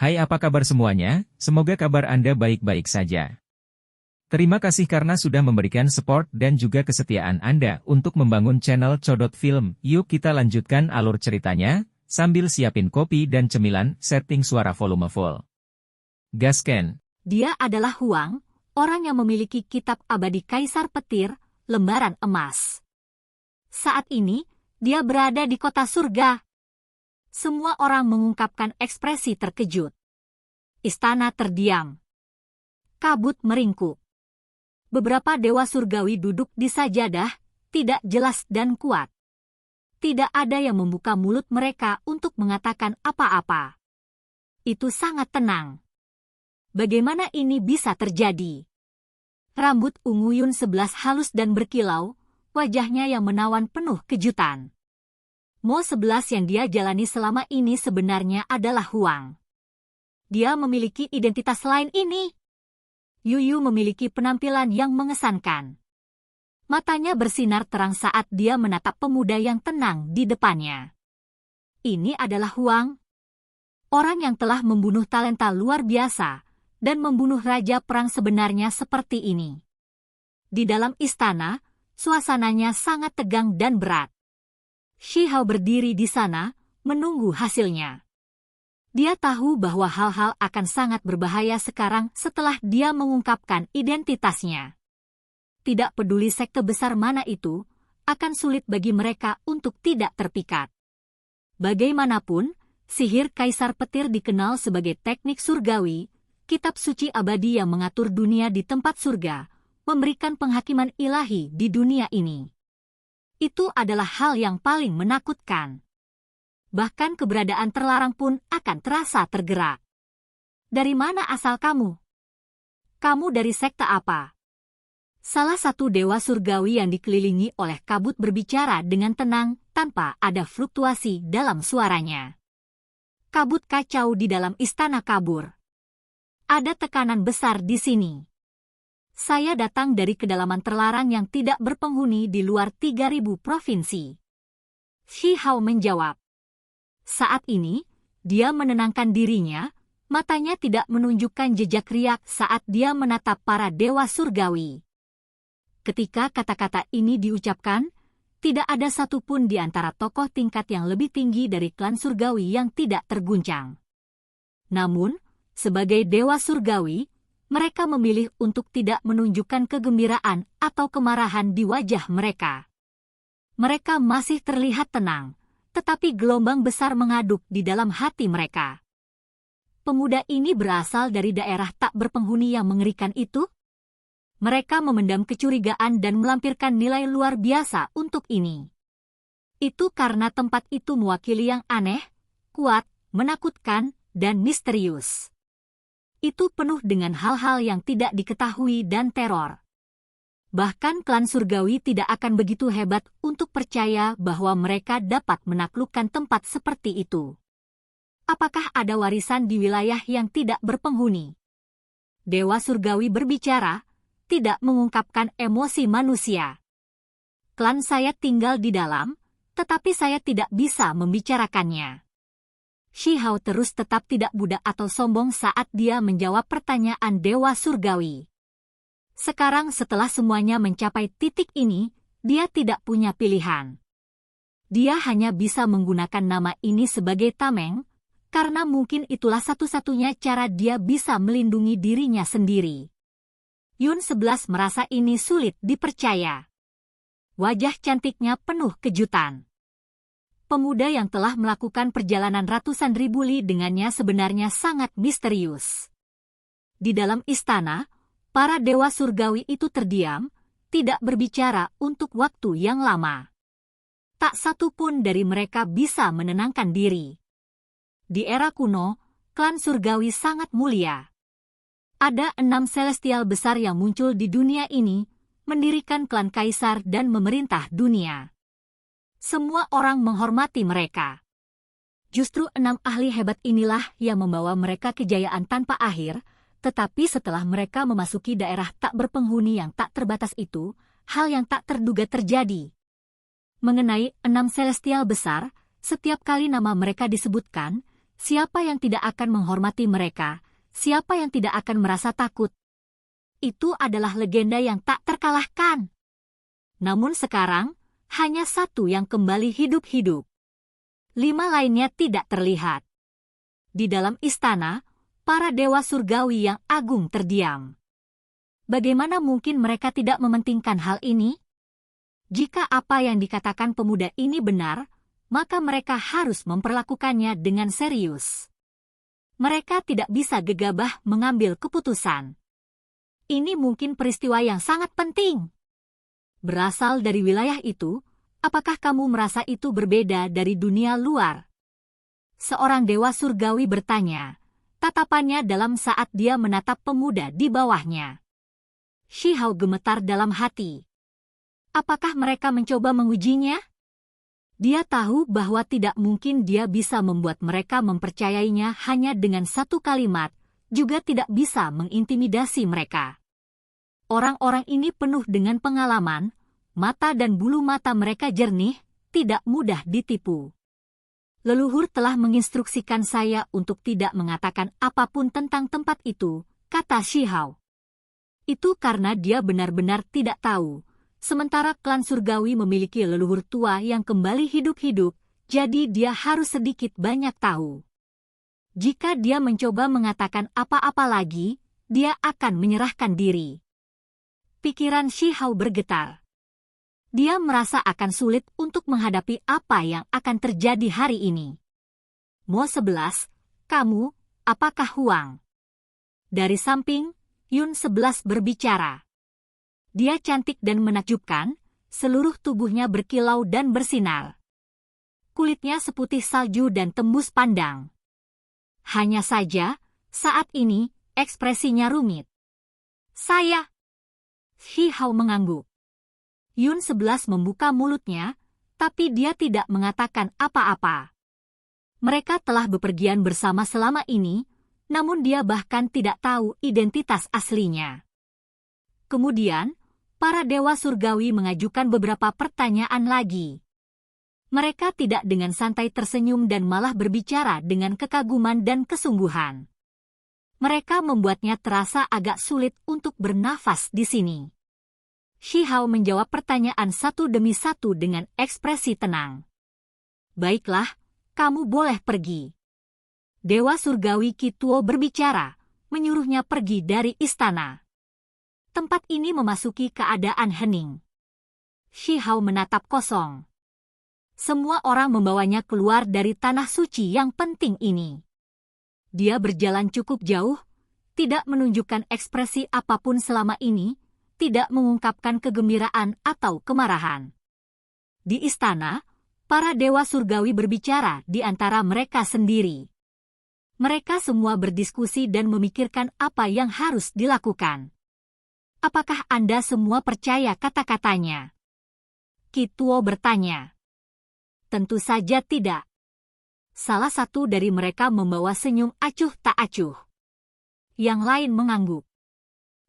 Hai, apa kabar semuanya? Semoga kabar Anda baik-baik saja. Terima kasih karena sudah memberikan support dan juga kesetiaan Anda untuk membangun channel Codot Film. Yuk kita lanjutkan alur ceritanya, sambil siapin kopi dan cemilan, setting suara volume full. Gasken. Dia adalah Huang, orang yang memiliki kitab abadi Kaisar Petir, lembaran emas. Saat ini, dia berada di kota surga. Semua orang mengungkapkan ekspresi terkejut. Istana terdiam. Kabut meringkuk. Beberapa dewa surgawi duduk di sajadah, tidak jelas dan kuat. Tidak ada yang membuka mulut mereka untuk mengatakan apa-apa. Itu sangat tenang. Bagaimana ini bisa terjadi? Rambut ungu Yun 11 halus dan berkilau, wajahnya yang menawan penuh kejutan. Mo 11 yang dia jalani selama ini sebenarnya adalah Huang. Dia memiliki identitas lain ini. Yuyu memiliki penampilan yang mengesankan. Matanya bersinar terang saat dia menatap pemuda yang tenang di depannya. Ini adalah Huang. Orang yang telah membunuh talenta luar biasa dan membunuh raja perang sebenarnya seperti ini. Di dalam istana, suasananya sangat tegang dan berat. Shi Hao berdiri di sana, menunggu hasilnya. Dia tahu bahwa hal-hal akan sangat berbahaya sekarang setelah dia mengungkapkan identitasnya. Tidak peduli sekte besar mana itu, akan sulit bagi mereka untuk tidak terpikat. Bagaimanapun, sihir Kaisar Petir dikenal sebagai teknik surgawi, kitab suci abadi yang mengatur dunia di tempat surga, memberikan penghakiman ilahi di dunia ini. Itu adalah hal yang paling menakutkan. Bahkan keberadaan terlarang pun akan terasa tergerak. Dari mana asal kamu? Kamu dari sekte apa? Salah satu dewa surgawi yang dikelilingi oleh kabut berbicara dengan tenang tanpa ada fluktuasi dalam suaranya. Kabut kacau di dalam istana kabur. Ada tekanan besar di sini. Saya datang dari kedalaman terlarang yang tidak berpenghuni di luar 3.000 provinsi. Shi Hao menjawab. Saat ini, dia menenangkan dirinya, matanya tidak menunjukkan jejak riak saat dia menatap para dewa surgawi. Ketika kata-kata ini diucapkan, tidak ada satupun di antara tokoh tingkat yang lebih tinggi dari klan surgawi yang tidak terguncang. Namun, sebagai dewa surgawi, mereka memilih untuk tidak menunjukkan kegembiraan atau kemarahan di wajah mereka. Mereka masih terlihat tenang, tetapi gelombang besar mengaduk di dalam hati mereka. Pemuda ini berasal dari daerah tak berpenghuni yang mengerikan itu? Mereka memendam kecurigaan dan melampirkan nilai luar biasa untuk ini. Itu karena tempat itu mewakili yang aneh, kuat, menakutkan, dan misterius. Itu penuh dengan hal-hal yang tidak diketahui dan teror. Bahkan klan surgawi tidak akan begitu hebat untuk percaya bahwa mereka dapat menaklukkan tempat seperti itu. Apakah ada warisan di wilayah yang tidak berpenghuni? Dewa surgawi berbicara, tidak mengungkapkan emosi manusia. Klan saya tinggal di dalam, tetapi saya tidak bisa membicarakannya. Shi Hao terus tetap tidak budak atau sombong saat dia menjawab pertanyaan dewa surgawi. Sekarang setelah semuanya mencapai titik ini, dia tidak punya pilihan. Dia hanya bisa menggunakan nama ini sebagai tameng, karena mungkin itulah satu-satunya cara dia bisa melindungi dirinya sendiri. Yun 11 merasa ini sulit dipercaya. Wajah cantiknya penuh kejutan. Pemuda yang telah melakukan perjalanan ratusan ribu li dengannya sebenarnya sangat misterius. Di dalam istana, para dewa surgawi itu terdiam, tidak berbicara untuk waktu yang lama. Tak satu pun dari mereka bisa menenangkan diri. Di era kuno, klan surgawi sangat mulia. Ada 6 celestial besar yang muncul di dunia ini, mendirikan klan kaisar dan memerintah dunia. Semua orang menghormati mereka. Justru 6 ahli hebat inilah yang membawa mereka kejayaan tanpa akhir, tetapi setelah mereka memasuki daerah tak berpenghuni yang tak terbatas itu, hal yang tak terduga terjadi. Mengenai 6 celestial besar, setiap kali nama mereka disebutkan, Siapa yang tidak akan menghormati mereka? Siapa yang tidak akan merasa takut? Itu adalah legenda yang tak terkalahkan. Namun sekarang, hanya satu yang kembali hidup-hidup. 5 lainnya tidak terlihat. Di dalam istana, para dewa surgawi yang agung terdiam. Bagaimana mungkin mereka tidak mementingkan hal ini? Jika apa yang dikatakan pemuda ini benar, maka mereka harus memperlakukannya dengan serius. Mereka tidak bisa gegabah mengambil keputusan. Ini mungkin peristiwa yang sangat penting. Berasal dari wilayah itu, apakah kamu merasa itu berbeda dari dunia luar? Seorang dewa surgawi bertanya, tatapannya dalam saat dia menatap pemuda di bawahnya. Shi Hao gemetar dalam hati. Apakah mereka mencoba mengujinya? Dia tahu bahwa tidak mungkin dia bisa membuat mereka mempercayainya hanya dengan satu kalimat, juga tidak bisa mengintimidasi mereka. Orang-orang ini penuh dengan pengalaman, mata dan bulu mata mereka jernih, tidak mudah ditipu. Leluhur telah menginstruksikan saya untuk tidak mengatakan apapun tentang tempat itu, kata Shi Hao. Itu karena dia benar-benar tidak tahu. Sementara klan surgawi memiliki leluhur tua yang kembali hidup-hidup, jadi dia harus sedikit banyak tahu. Jika dia mencoba mengatakan apa-apa lagi, dia akan menyerahkan diri. Pikiran Shi Hao bergetar. Dia merasa akan sulit untuk menghadapi apa yang akan terjadi hari ini. Mo 11, kamu, apakah Huang? Dari samping, Yun 11 berbicara. Dia cantik dan menakjubkan, seluruh tubuhnya berkilau dan bersinar. Kulitnya seputih salju dan tembus pandang. Hanya saja, saat ini, ekspresinya rumit. Saya. Shi Hao mengangguk. Yun 11 membuka mulutnya, tapi dia tidak mengatakan apa-apa. Mereka telah bepergian bersama selama ini, namun dia bahkan tidak tahu identitas aslinya. Kemudian, para dewa surgawi mengajukan beberapa pertanyaan lagi. Mereka tidak dengan santai tersenyum dan malah berbicara dengan kekaguman dan kesungguhan. Mereka membuatnya terasa agak sulit untuk bernafas di sini. Shi Hao menjawab pertanyaan satu demi satu dengan ekspresi tenang. Baiklah, kamu boleh pergi. Dewa surgawi Kituo berbicara, menyuruhnya pergi dari istana. Tempat ini memasuki keadaan hening. Shi Hao menatap kosong. Semua orang membawanya keluar dari tanah suci yang penting ini. Dia berjalan cukup jauh, tidak menunjukkan ekspresi apapun selama ini, tidak mengungkapkan kegembiraan atau kemarahan. Di istana, para dewa surgawi berbicara di antara mereka sendiri. Mereka semua berdiskusi dan memikirkan apa yang harus dilakukan. Apakah Anda semua percaya kata-katanya? Kituo bertanya. Tentu saja tidak. Salah satu dari mereka membawa senyum acuh tak acuh. Yang lain mengangguk.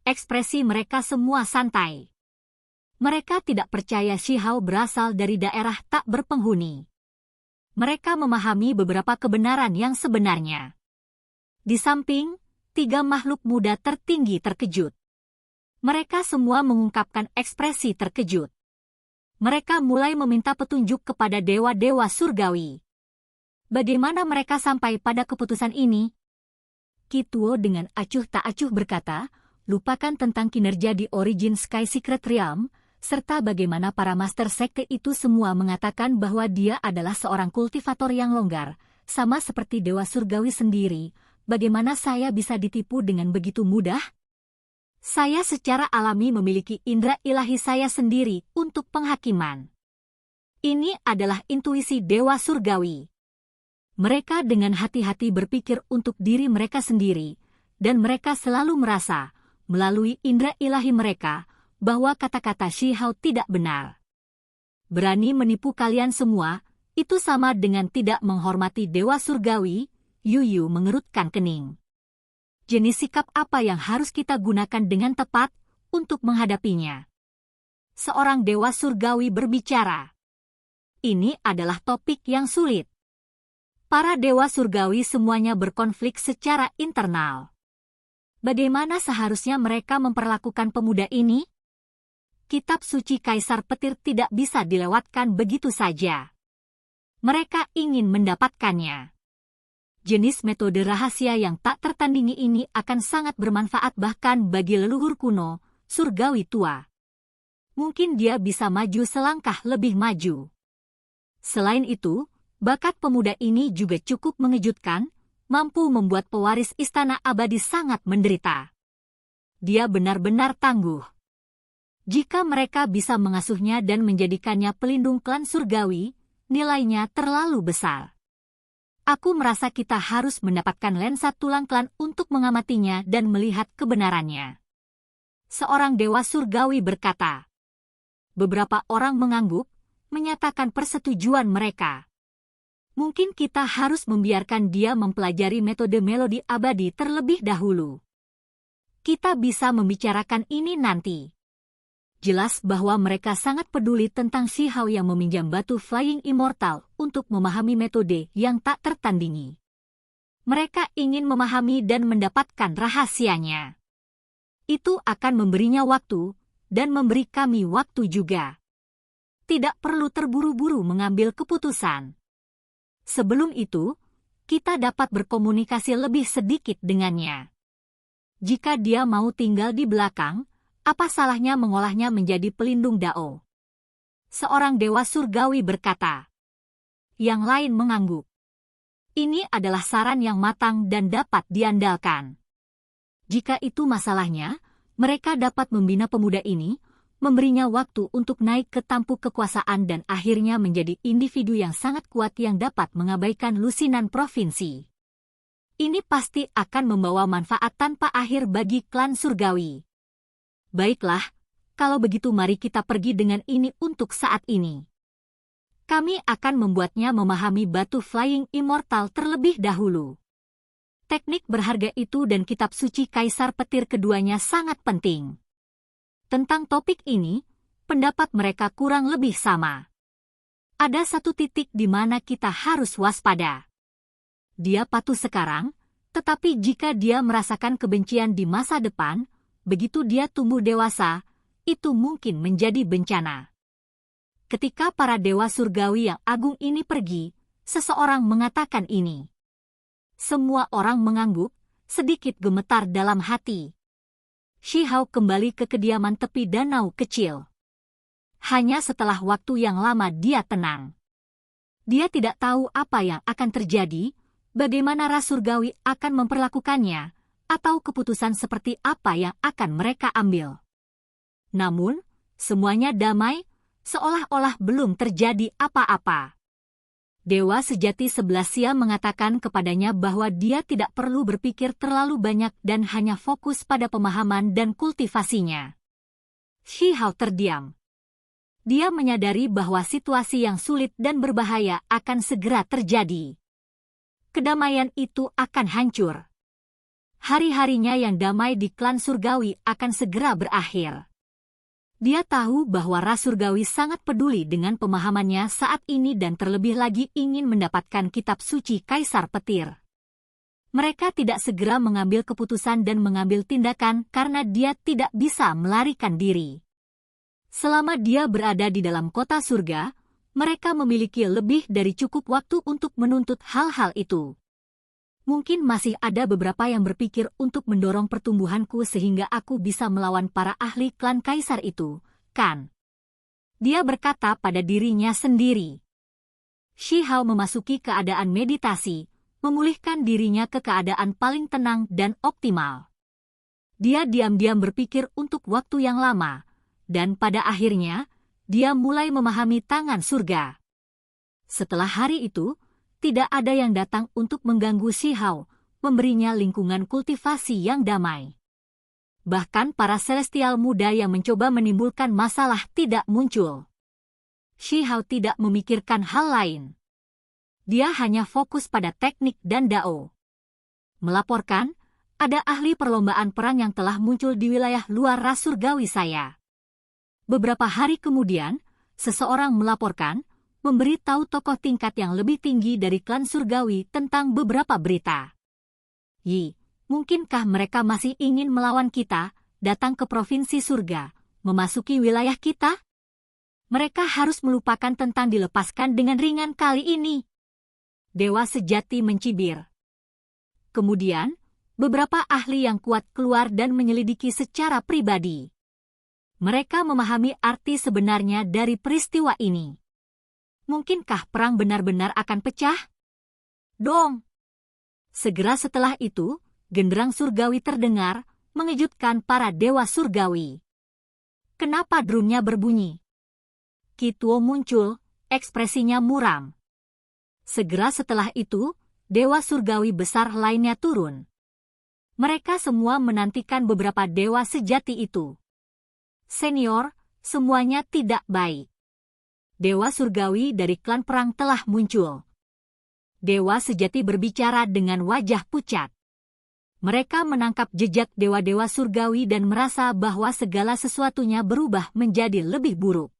Ekspresi mereka semua santai. Mereka tidak percaya Shi Hao berasal dari daerah tak berpenghuni. Mereka memahami beberapa kebenaran yang sebenarnya. Di samping, 3 makhluk muda tertinggi terkejut. Mereka semua mengungkapkan ekspresi terkejut. Mereka mulai meminta petunjuk kepada dewa-dewa surgawi. Bagaimana mereka sampai pada keputusan ini? Kituo dengan acuh tak acuh berkata, lupakan tentang kinerja di Origin Sky Secret Realm, serta bagaimana para master sekte itu semua mengatakan bahwa dia adalah seorang kultivator yang longgar, sama seperti dewa surgawi sendiri. Bagaimana saya bisa ditipu dengan begitu mudah? Saya secara alami memiliki indera ilahi saya sendiri untuk penghakiman. Ini adalah intuisi dewa surgawi. Mereka dengan hati-hati berpikir untuk diri mereka sendiri, dan mereka selalu merasa, melalui indera ilahi mereka, bahwa kata-kata Shi Hao tidak benar. Berani menipu kalian semua, itu sama dengan tidak menghormati dewa surgawi. Yuyu mengerutkan kening. Jenis sikap apa yang harus kita gunakan dengan tepat untuk menghadapinya? Seorang dewa surgawi berbicara. Ini adalah topik yang sulit. Para dewa surgawi semuanya berkonflik secara internal. Bagaimana seharusnya mereka memperlakukan pemuda ini? Kitab suci Kaisar Petir tidak bisa dilewatkan begitu saja. Mereka ingin mendapatkannya. Jenis metode rahasia yang tak tertandingi ini akan sangat bermanfaat bahkan bagi leluhur kuno, surgawi tua. Mungkin dia bisa maju selangkah lebih maju. Selain itu, bakat pemuda ini juga cukup mengejutkan, mampu membuat pewaris istana abadi sangat menderita. Dia benar-benar tangguh. Jika mereka bisa mengasuhnya dan menjadikannya pelindung klan surgawi, nilainya terlalu besar. Aku merasa kita harus mendapatkan lensa tulang klan untuk mengamatinya dan melihat kebenarannya. Seorang dewa surgawi berkata. Beberapa orang mengangguk, menyatakan persetujuan mereka. Mungkin kita harus membiarkan dia mempelajari metode melodi abadi terlebih dahulu. Kita bisa membicarakan ini nanti. Jelas bahwa mereka sangat peduli tentang Shi Hao yang meminjam batu Flying Immortal untuk memahami metode yang tak tertandingi. Mereka ingin memahami dan mendapatkan rahasianya. Itu akan memberinya waktu, dan memberi kami waktu juga. Tidak perlu terburu-buru mengambil keputusan. Sebelum itu, kita dapat berkomunikasi lebih sedikit dengannya. Jika dia mau tinggal di belakang, apa salahnya mengolahnya menjadi pelindung Dao? Seorang dewa surgawi berkata. Yang lain mengangguk. Ini adalah saran yang matang dan dapat diandalkan. Jika itu masalahnya, mereka dapat membina pemuda ini, memberinya waktu untuk naik ke tampuk kekuasaan dan akhirnya menjadi individu yang sangat kuat yang dapat mengabaikan lusinan provinsi. Ini pasti akan membawa manfaat tanpa akhir bagi klan surgawi. Baiklah, kalau begitu mari kita pergi dengan ini untuk saat ini. Kami akan membuatnya memahami batu Flying Immortal terlebih dahulu. Teknik berharga itu dan kitab suci Kaisar Petir keduanya sangat penting. Tentang topik ini, pendapat mereka kurang lebih sama. Ada satu titik di mana kita harus waspada. Dia patuh sekarang, tetapi jika dia merasakan kebencian di masa depan, begitu dia tumbuh dewasa, itu mungkin menjadi bencana. Ketika para dewa surgawi yang agung ini pergi, seseorang mengatakan ini. Semua orang mengangguk, sedikit gemetar dalam hati. Shi Hao kembali ke kediaman tepi danau kecil. Hanya setelah waktu yang lama dia tenang. Dia tidak tahu apa yang akan terjadi, bagaimana ras surgawi akan memperlakukannya, atau keputusan seperti apa yang akan mereka ambil. Namun, semuanya damai, seolah-olah belum terjadi apa-apa. Dewa sejati 11 siam mengatakan kepadanya bahwa dia tidak perlu berpikir terlalu banyak dan hanya fokus pada pemahaman dan kultivasinya. Shi Hao terdiam. Dia menyadari bahwa situasi yang sulit dan berbahaya akan segera terjadi. Kedamaian itu akan hancur. Hari-harinya yang damai di klan surgawi akan segera berakhir. Dia tahu bahwa ras surgawi sangat peduli dengan pemahamannya saat ini dan terlebih lagi ingin mendapatkan kitab suci Kaisar Petir. Mereka tidak segera mengambil keputusan dan mengambil tindakan karena dia tidak bisa melarikan diri. Selama dia berada di dalam kota surga, mereka memiliki lebih dari cukup waktu untuk menuntut hal-hal itu. Mungkin masih ada beberapa yang berpikir untuk mendorong pertumbuhanku sehingga aku bisa melawan para ahli klan kaisar itu, kan? Dia berkata pada dirinya sendiri. Shi Hao memasuki keadaan meditasi, memulihkan dirinya ke keadaan paling tenang dan optimal. Dia diam-diam berpikir untuk waktu yang lama, dan pada akhirnya, dia mulai memahami tangan surga. Setelah hari itu, tidak ada yang datang untuk mengganggu Shi Hao, memberinya lingkungan kultivasi yang damai. Bahkan para celestial muda yang mencoba menimbulkan masalah tidak muncul. Shi Hao tidak memikirkan hal lain. Dia hanya fokus pada teknik dan Dao. Melaporkan, ada ahli perlombaan perang yang telah muncul di wilayah luar ras surgawi saya. Beberapa hari kemudian, seseorang melaporkan, memberitahu tokoh tingkat yang lebih tinggi dari klan surgawi tentang beberapa berita. Yi, mungkinkah mereka masih ingin melawan kita, datang ke provinsi surga, memasuki wilayah kita? Mereka harus melupakan tentang dilepaskan dengan ringan kali ini. Dewa sejati mencibir. Kemudian, beberapa ahli yang kuat keluar dan menyelidiki secara pribadi. Mereka memahami arti sebenarnya dari peristiwa ini. Mungkinkah perang benar-benar akan pecah? Dong! Segera setelah itu, genderang surgawi terdengar, mengejutkan para dewa surgawi. Kenapa drumnya berbunyi? Kituo muncul, ekspresinya muram. Segera setelah itu, dewa surgawi besar lainnya turun. Mereka semua menantikan beberapa dewa sejati itu. Senior, semuanya tidak baik. Dewa surgawi dari klan perang telah muncul. Dewa sejati berbicara dengan wajah pucat. Mereka menangkap jejak dewa-dewa surgawi dan merasa bahwa segala sesuatunya berubah menjadi lebih buruk.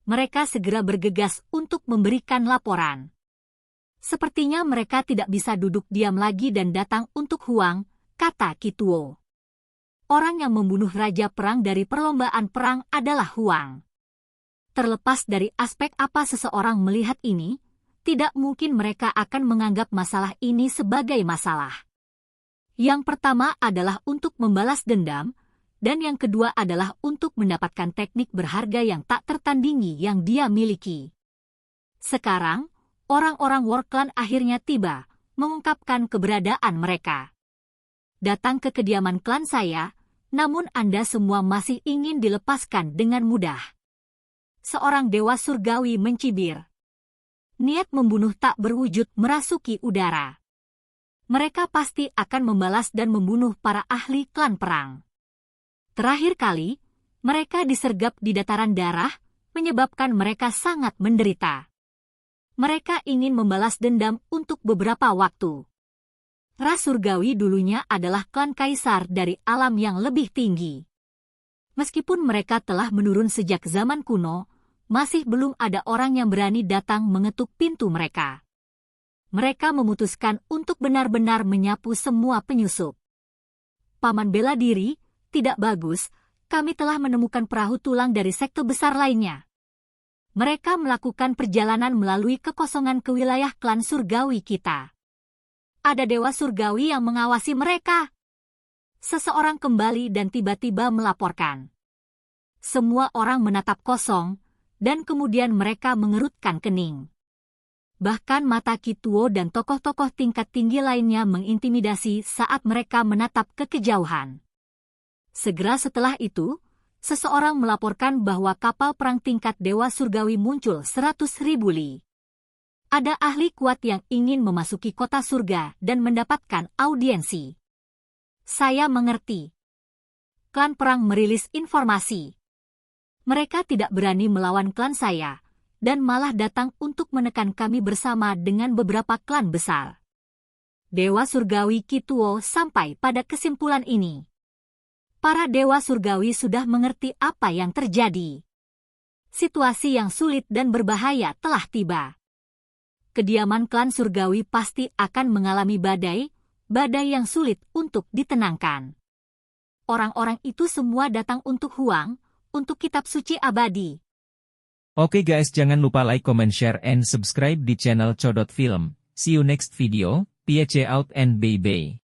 Mereka segera bergegas untuk memberikan laporan. Sepertinya mereka tidak bisa duduk diam lagi dan datang untuk Huang, kata Kituo. Orang yang membunuh Raja Perang dari perlombaan perang adalah Huang. Terlepas dari aspek apa seseorang melihat ini, tidak mungkin mereka akan menganggap masalah ini sebagai masalah. Yang pertama adalah untuk membalas dendam, dan yang kedua adalah untuk mendapatkan teknik berharga yang tak tertandingi yang dia miliki. Sekarang, orang-orang War Clan akhirnya tiba, mengungkapkan keberadaan mereka. Datang ke kediaman klan saya, namun Anda semua masih ingin dilepaskan dengan mudah. Seorang dewa surgawi mencibir. Niat membunuh tak berwujud merasuki udara. Mereka pasti akan membalas dan membunuh para ahli klan perang. Terakhir kali, mereka disergap di dataran darah, menyebabkan mereka sangat menderita. Mereka ingin membalas dendam untuk beberapa waktu. Ras surgawi dulunya adalah klan kaisar dari alam yang lebih tinggi. Meskipun mereka telah menurun sejak zaman kuno, masih belum ada orang yang berani datang mengetuk pintu mereka. Mereka memutuskan untuk benar-benar menyapu semua penyusup. Paman bela diri, tidak bagus, kami telah menemukan perahu tulang dari sekte besar lainnya. Mereka melakukan perjalanan melalui kekosongan ke wilayah klan surgawi kita. Ada dewa surgawi yang mengawasi mereka. Seseorang kembali dan tiba-tiba melaporkan. Semua orang menatap kosong, dan kemudian mereka mengerutkan kening. Bahkan mata Kituo dan tokoh-tokoh tingkat tinggi lainnya mengintimidasi saat mereka menatap ke kejauhan. Segera setelah itu, seseorang melaporkan bahwa kapal perang tingkat dewa surgawi muncul 100.000 li. Ada ahli kuat yang ingin memasuki kota surga dan mendapatkan audiensi. Saya mengerti. Klan perang merilis informasi. Mereka tidak berani melawan klan saya, dan malah datang untuk menekan kami bersama dengan beberapa klan besar. Dewa surgawi Kituo sampai pada kesimpulan ini. Para dewa surgawi sudah mengerti apa yang terjadi. Situasi yang sulit dan berbahaya telah tiba. Kediaman klan surgawi pasti akan mengalami badai yang sulit untuk ditenangkan. Orang-orang itu semua datang untuk Huang, untuk kitab suci abadi. Oke guys, jangan lupa like, comment, share, and subscribe di channel Codot Film. See you next video, peace out and bye-bye.